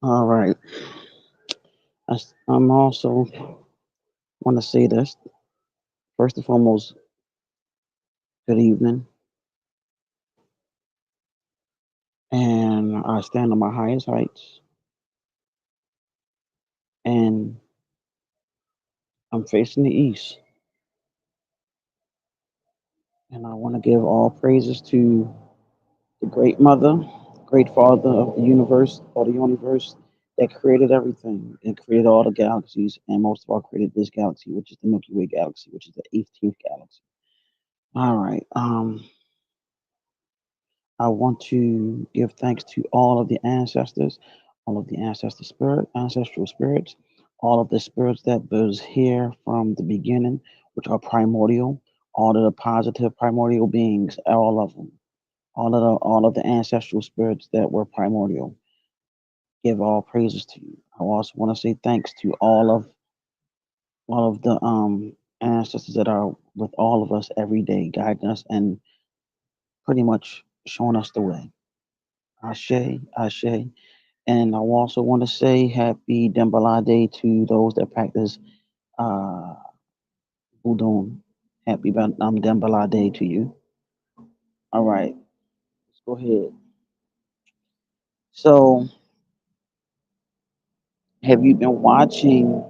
All right. I'm also want to say this. First and foremost, good evening. And I stand on my highest heights. And I'm facing the east. And I want to give all praises to the great mother, great father of the universe, or the universe that created everything and created all the galaxies. And most of all, created this galaxy, which is the Milky Way galaxy, which is the 18th galaxy. All right. I want to give thanks to all of the ancestors, all of the ancestral spirits, all of the spirits that was here from the beginning, which are primordial, all of the positive primordial beings, all of them, all of the ancestral spirits that were primordial. Give all praises to you. I also want to say thanks to all of the ancestors that are with all of us every day, guiding us and pretty much showing us the way. Ashe, Ashe. And I also want to say happy Dembala Day to those that practice uh, Udon. Happy Dembala Day to you. All right, let's go ahead. So, have you been watching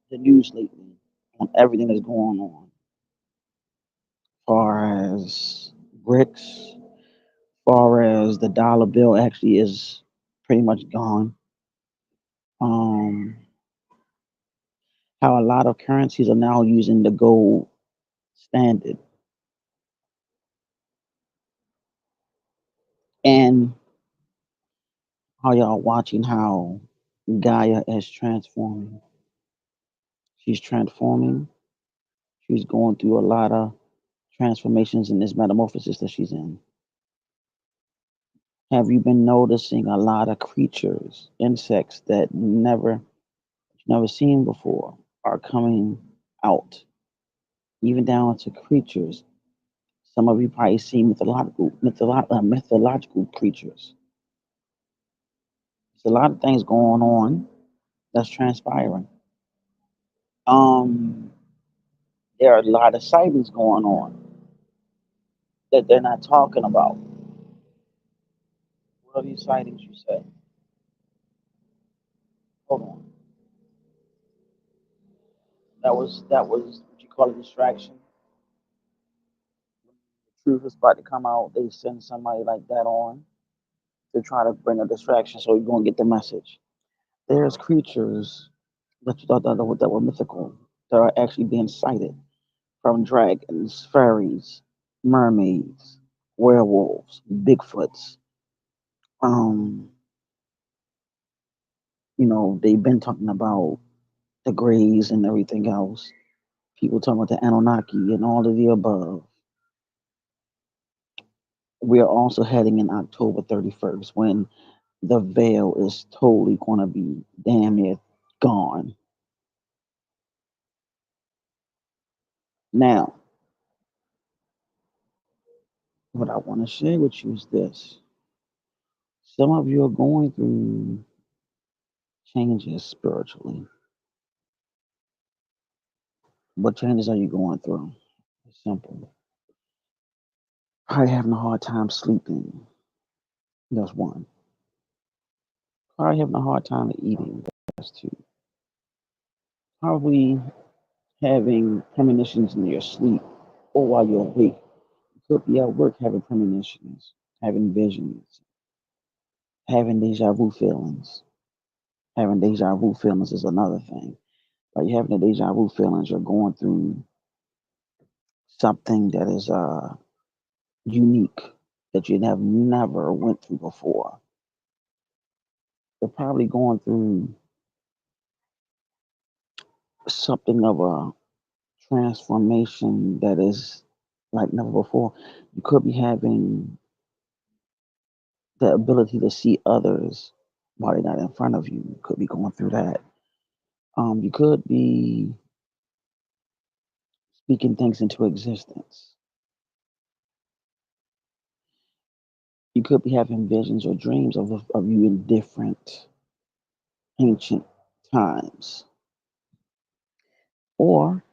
the news lately on everything that's going on? Far as bricks, far as the dollar bill actually is pretty much gone. Um, how a lot of currencies are now using the gold standard, and how y'all watching how Gaia is transforming. She's transforming. She's going through a lot of transformations in this metamorphosis that she's in. Have you been noticing a lot of creatures, insects that never seen before are coming out, even down to creatures. Some of you probably see mythological creatures. There's a lot of things going on that's transpiring. Um, there are a lot of sightings going on that they're not talking about. What are these sightings you say? Hold on. That was what you call a distraction. The truth is about to come out. They send somebody like that on to try to bring a distraction so you're gonna get the message. There's creatures that you thought that were mythical that are actually being sighted from dragons, fairies, mermaids, werewolves, Bigfoots. Um, they've been talking about the Greys and everything else. People talking about the Anunnaki and all of the above. We are also heading in October 31st when the veil is totally going to be damn near gone. Now, what I want to share with you is this. Some of you are going through changes spiritually. What changes are you going through? It's simple. Probably having a hard time sleeping. That's one. Probably having a hard time eating. That's two. Probably having premonitions in your sleep or while you're awake. You could be at work having premonitions, having visions, having deja vu feelings. Having deja vu feelings is another thing. Like you having the deja vu feelings, you're going through something that is unique that you have never went through before. You're probably going through something of a transformation that is like never before. You could be having the ability to see others while they're not in front of you. You could be going through that. You could be speaking things into existence. You could be having visions or dreams of you in different ancient times. Or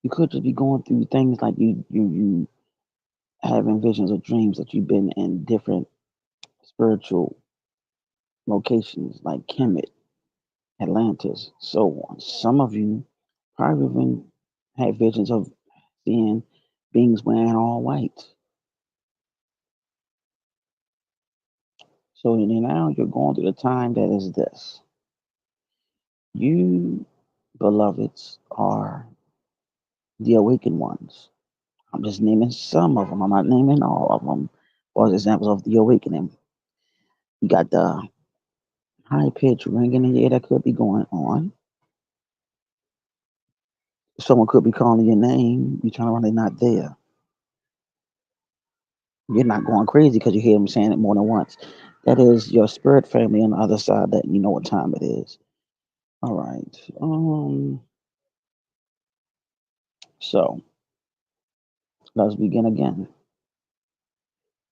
you could just be going through things like you having visions or dreams that you've been in different spiritual locations like Kemet, Atlantis, so on. Some of you probably even had visions of seeing beings wearing all white. So now you're going through the time that is this. You, beloveds, are the awakened ones. I'm just naming some of them. I'm not naming all of them. For examples of the awakening, you got the high pitched ringing in the ear that could be going on. Someone could be calling your name. You turn around, they're not there. You're not going crazy because you hear them saying it more than once. That is your spirit family on the other side that you know what time it is. All right. So let's begin again.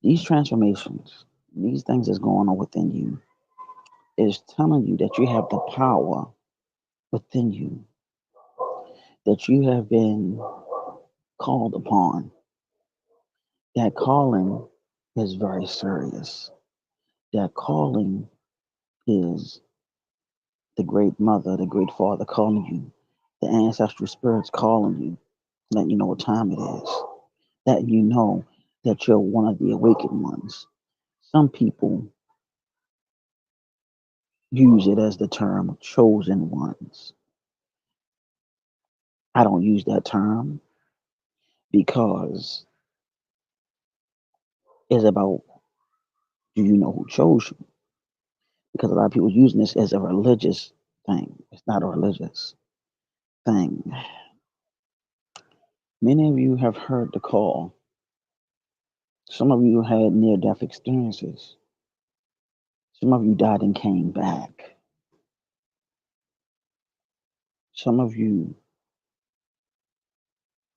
These transformations, these things that's going on within you, is telling you that you have the power within you, that you have been called upon. That calling is very serious. That calling is the great mother, the great father calling you, the ancestral spirits calling you, letting you know what time it is, that you know that you're one of the awakened ones. Some people use it as the term chosen ones. I don't use that term because it's about do you know who chose you? Because a lot of people using this as a religious thing. It's not a religious thing. Many of you have heard the call. Some of you had near death experiences. Some of you died and came back. Some of you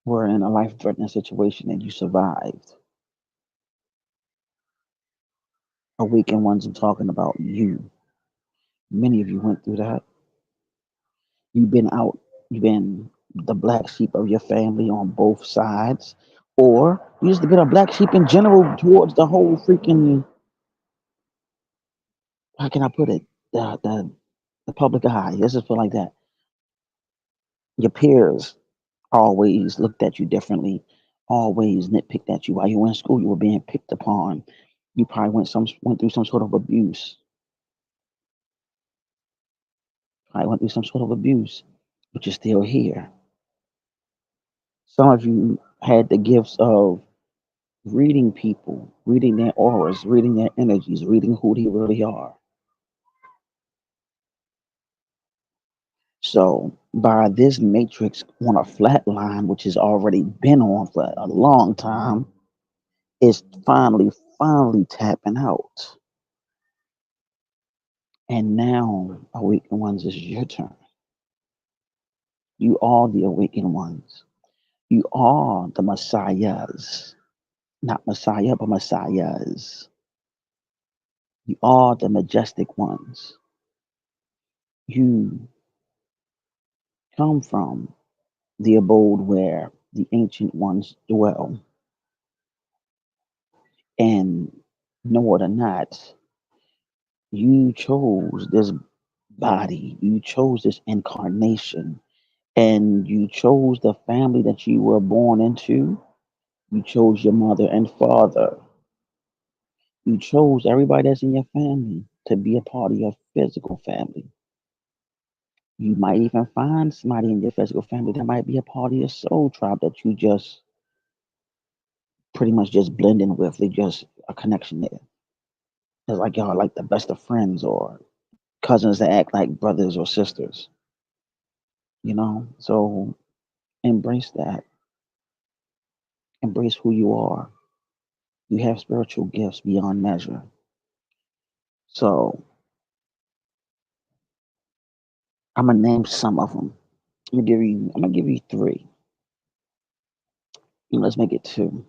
were in a life threatening situation and you survived. Awakened ones, I'm talking about you. Many of you went through that. You've been out, you've been the black sheep of your family on both sides, or you just been a black sheep in general towards the whole freaking, how can I put it? The public eye. Let's just put it like that. Your peers always looked at you differently, always nitpicked at you. While you were in school, you were being picked upon. You probably went through some sort of abuse. Probably went through some sort of abuse, but you're still here. Some of you had the gifts of reading people, reading their auras, reading their energies, reading who they really are. So by this matrix on a flat line, which has already been on for a long time, is finally tapping out. And now, awakened ones, is your turn. You are the awakened ones. You are the messiahs. Not messiah, but messiahs. You are the majestic ones. You come from the abode where the ancient ones dwell. And know it or not, you chose this body, you chose this incarnation, and you chose the family that you were born into. You chose your mother and father. You chose everybody that's in your family to be a part of your physical family. You might even find somebody in your physical family that might be a part of your soul tribe that you just pretty much just blend in with. They just a connection there. It's like y'all are like the best of friends or cousins that act like brothers or sisters, you know? So embrace that. Embrace who you are. You have spiritual gifts beyond measure. So I'm gonna name some of them. I'm gonna give you three. Let's make it two.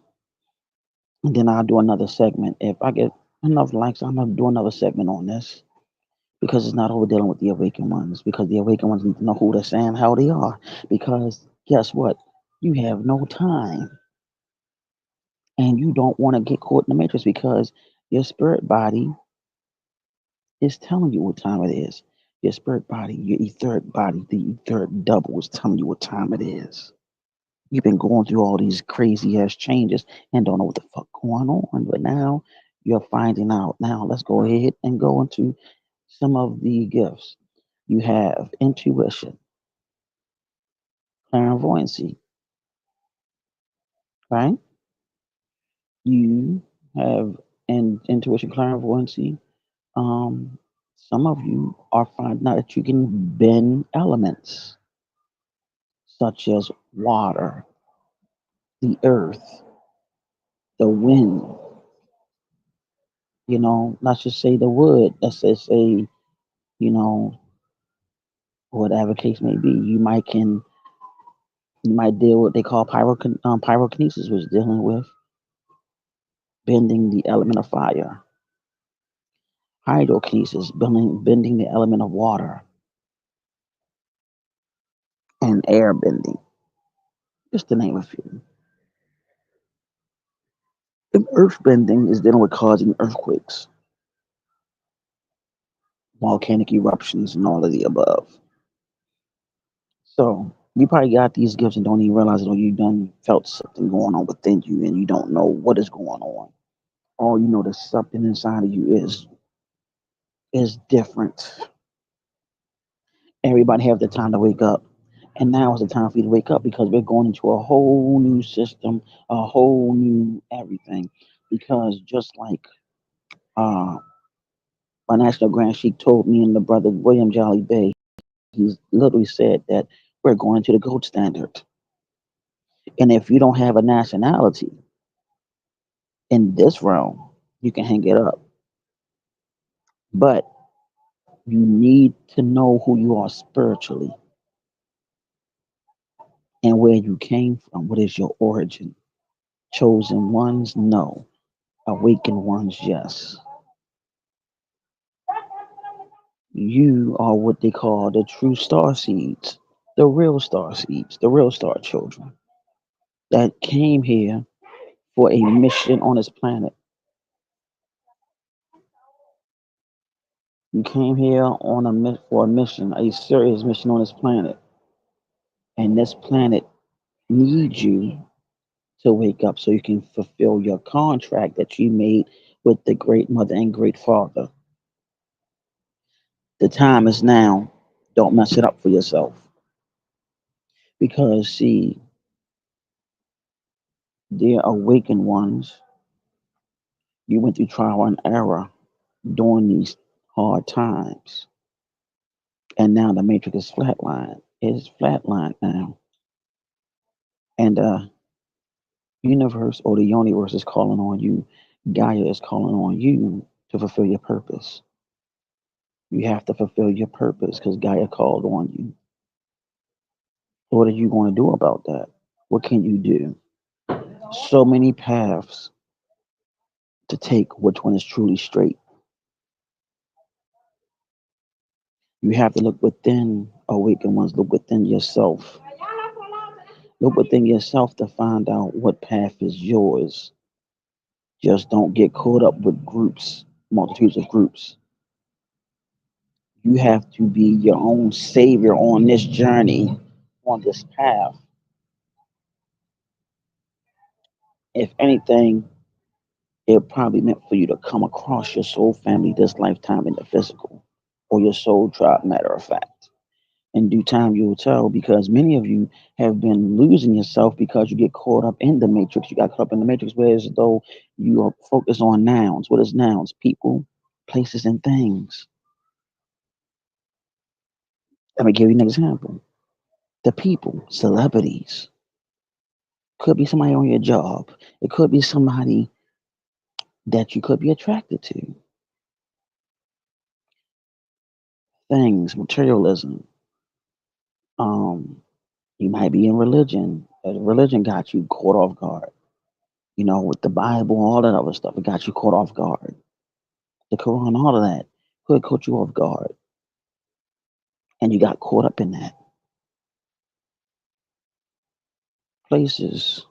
And then I'll do another segment. If I get enough likes, I'm gonna do another segment on this because it's not over dealing with the awakened ones. Because the awakened ones need to know who they're saying, how they are. Because guess what? You have no time, and you don't want to get caught in the matrix because your spirit body is telling you what time it is. Your spirit body, your etheric body, the etheric double is telling you what time it is. You've been going through all these crazy ass changes and don't know what the fuck going on. But now you're finding out. Now let's go ahead and go into some of the gifts. You have intuition, clairvoyancy, right? You have intuition, clairvoyancy. Um, some of you are finding out that you can bend elements such as water, the earth, the wind, let's just say the wood, let's just say, you know, whatever case may be, you might deal with what they call pyrokinesis, which is dealing with bending the element of fire, hydrokinesis, bending the element of water, and air bending, just to name a few. And earth bending is dealing with causing earthquakes, volcanic eruptions, and all of the above. So you probably got these gifts and don't even realize it, or you done felt something going on within you and you don't know what is going on. All you know that something inside of you is different. Everybody have the time to wake up. And now is the time for you to wake up because we're going into a whole new system, a whole new everything. Because just like uh, my National Grand Sheik told me and the brother William Jolly Bay, he's literally said that we're going into the gold standard. And if you don't have a nationality in this realm, you can hang it up. But you need to know who you are spiritually and where you came from. What is your origin? Chosen ones, no. Awakened ones, yes. You are what they call the true star seeds, the real star seeds, the real star children that came here for a mission on this planet. You came here on for a mission, a serious mission on this planet, and this planet needs you to wake up so you can fulfill your contract that you made with the great mother and great father. The time is now. Don't mess it up for yourself. Because, see, dear awakened ones, you went through trial and error during these hard times. And now the matrix is flatline. It's flatlined now. And universe or the universe is calling on you. Gaia is calling on you to fulfill your purpose. You have to fulfill your purpose because Gaia called on you. What are you going to do about that? What can you do? So many paths to take. Which one is truly straight? You have to look within, awakened ones. Look within yourself. Look within yourself to find out what path is yours. Just don't get caught up with groups, multitudes of groups. You have to be your own savior on this journey, on this path. If anything, it probably meant for you to come across your soul family this lifetime in the physical, or your soul tribe, matter of fact. In due time, you will tell because many of you have been losing yourself because you get caught up in the matrix. You got caught up in the matrix, whereas though you are focused on nouns. What is nouns? People, places, and things. Let me give you an example. The people, celebrities, could be somebody on your job. It could be somebody that you could be attracted to. Things, materialism. Um, you might be in religion. Religion got you caught off guard. with the Bible, all that other stuff. It got you caught off guard. The Quran, all of that could caught you off guard, and you got caught up in that. Places,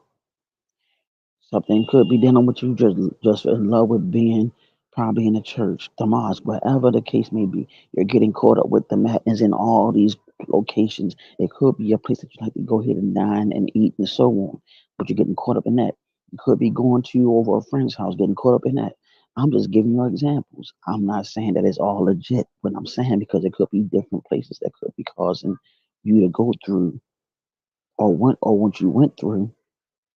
something could be dealing with you just in love with being probably in the church, the mosque, wherever the case may be. You're getting caught up with the madness in all these locations. It could be a place that you like to go ahead and dine and eat and so on, but you're getting caught up in that. You could be going to over a friend's house, getting caught up in that. I'm just giving you examples. I'm not saying that it's all legit, but I'm saying because it could be different places that could be causing you to go through or what you went through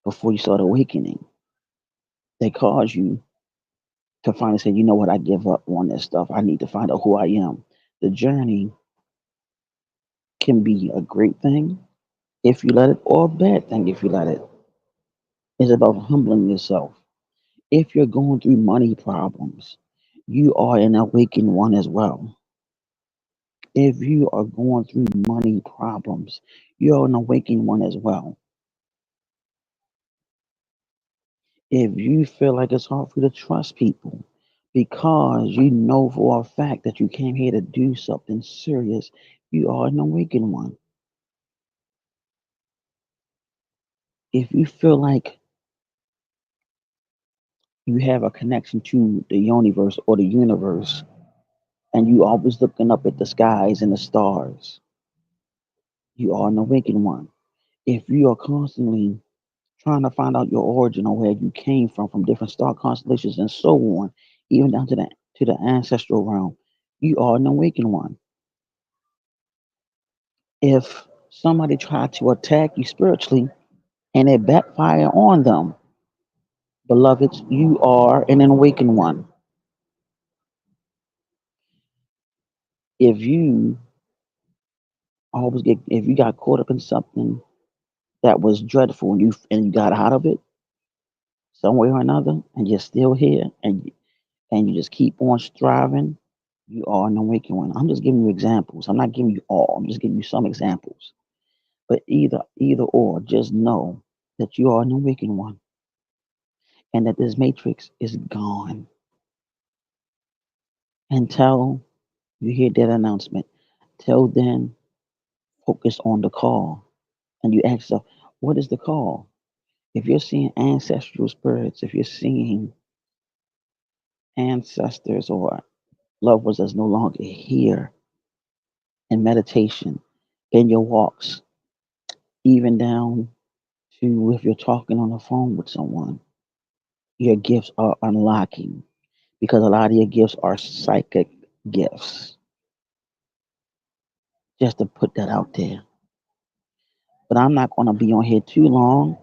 before you started awakening. They cause you to finally say, you know what, I give up on this stuff. I need to find out who I am. The journey can be a great thing if you let it, or a bad thing if you let it. It's about humbling yourself. If you're going through money problems, you are an awakened one as well. If you are going through money problems, you're an awakened one as well. If you feel like it's hard for you to trust people because you know for a fact that you came here to do something serious, you are an awakened one. If you feel like you have a connection to the universe or the universe and you always looking up at the skies and the stars, you are an awakened one. If you are constantly trying to find out your origin or where you came from different star constellations and so on, even down to the ancestral realm, you are an awakened one. If somebody tried to attack you spiritually and it backfire on them, beloveds, you are an awakened one. If you if you got caught up in something that was dreadful and you got out of it some way or another and you're still here and you just keep on striving, you are an awakened one. I'm just giving you examples. I'm not giving you all. I'm just giving you some examples. But either or, just know that you are an awakened one and that this matrix is gone until you hear that announcement. Till then, focus on the call. And you ask yourself, what is the call? If you're seeing ancestral spirits, if you're seeing ancestors or loved ones that's no longer here in meditation, in your walks, even down to if you're talking on the phone with someone, your gifts are unlocking because a lot of your gifts are psychic gifts. Just to put that out there. But I'm not going to be on here too long.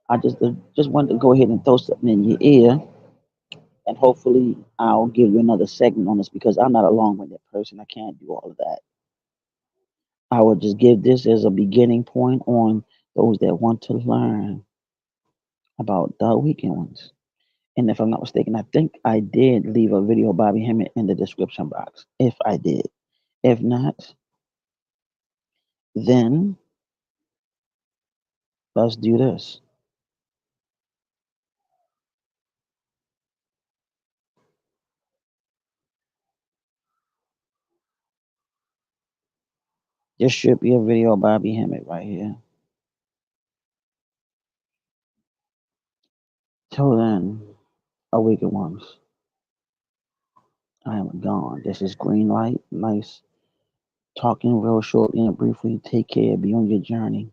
I just wanted to go ahead and throw something in your ear, and hopefully I'll give you another segment on this because I'm not a long-winded person. I can't do all of that. I would just give this as a beginning point on those that want to learn about the weekend ones. And if I'm not mistaken, I think I did leave a video of Bobby Hemmett in the description box. If I did. If not, then let's do this. This should be a video of Bobby Hemmett right here. Till then, awakened ones, I am gone. This is green light. Nice talking real shortly and briefly. Take care. Be on your journey.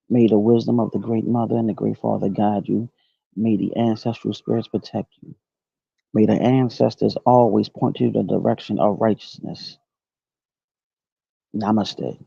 May the wisdom of the great mother and the great father guide you. May the ancestral spirits protect you. May the ancestors always point you to the direction of righteousness. Namaste.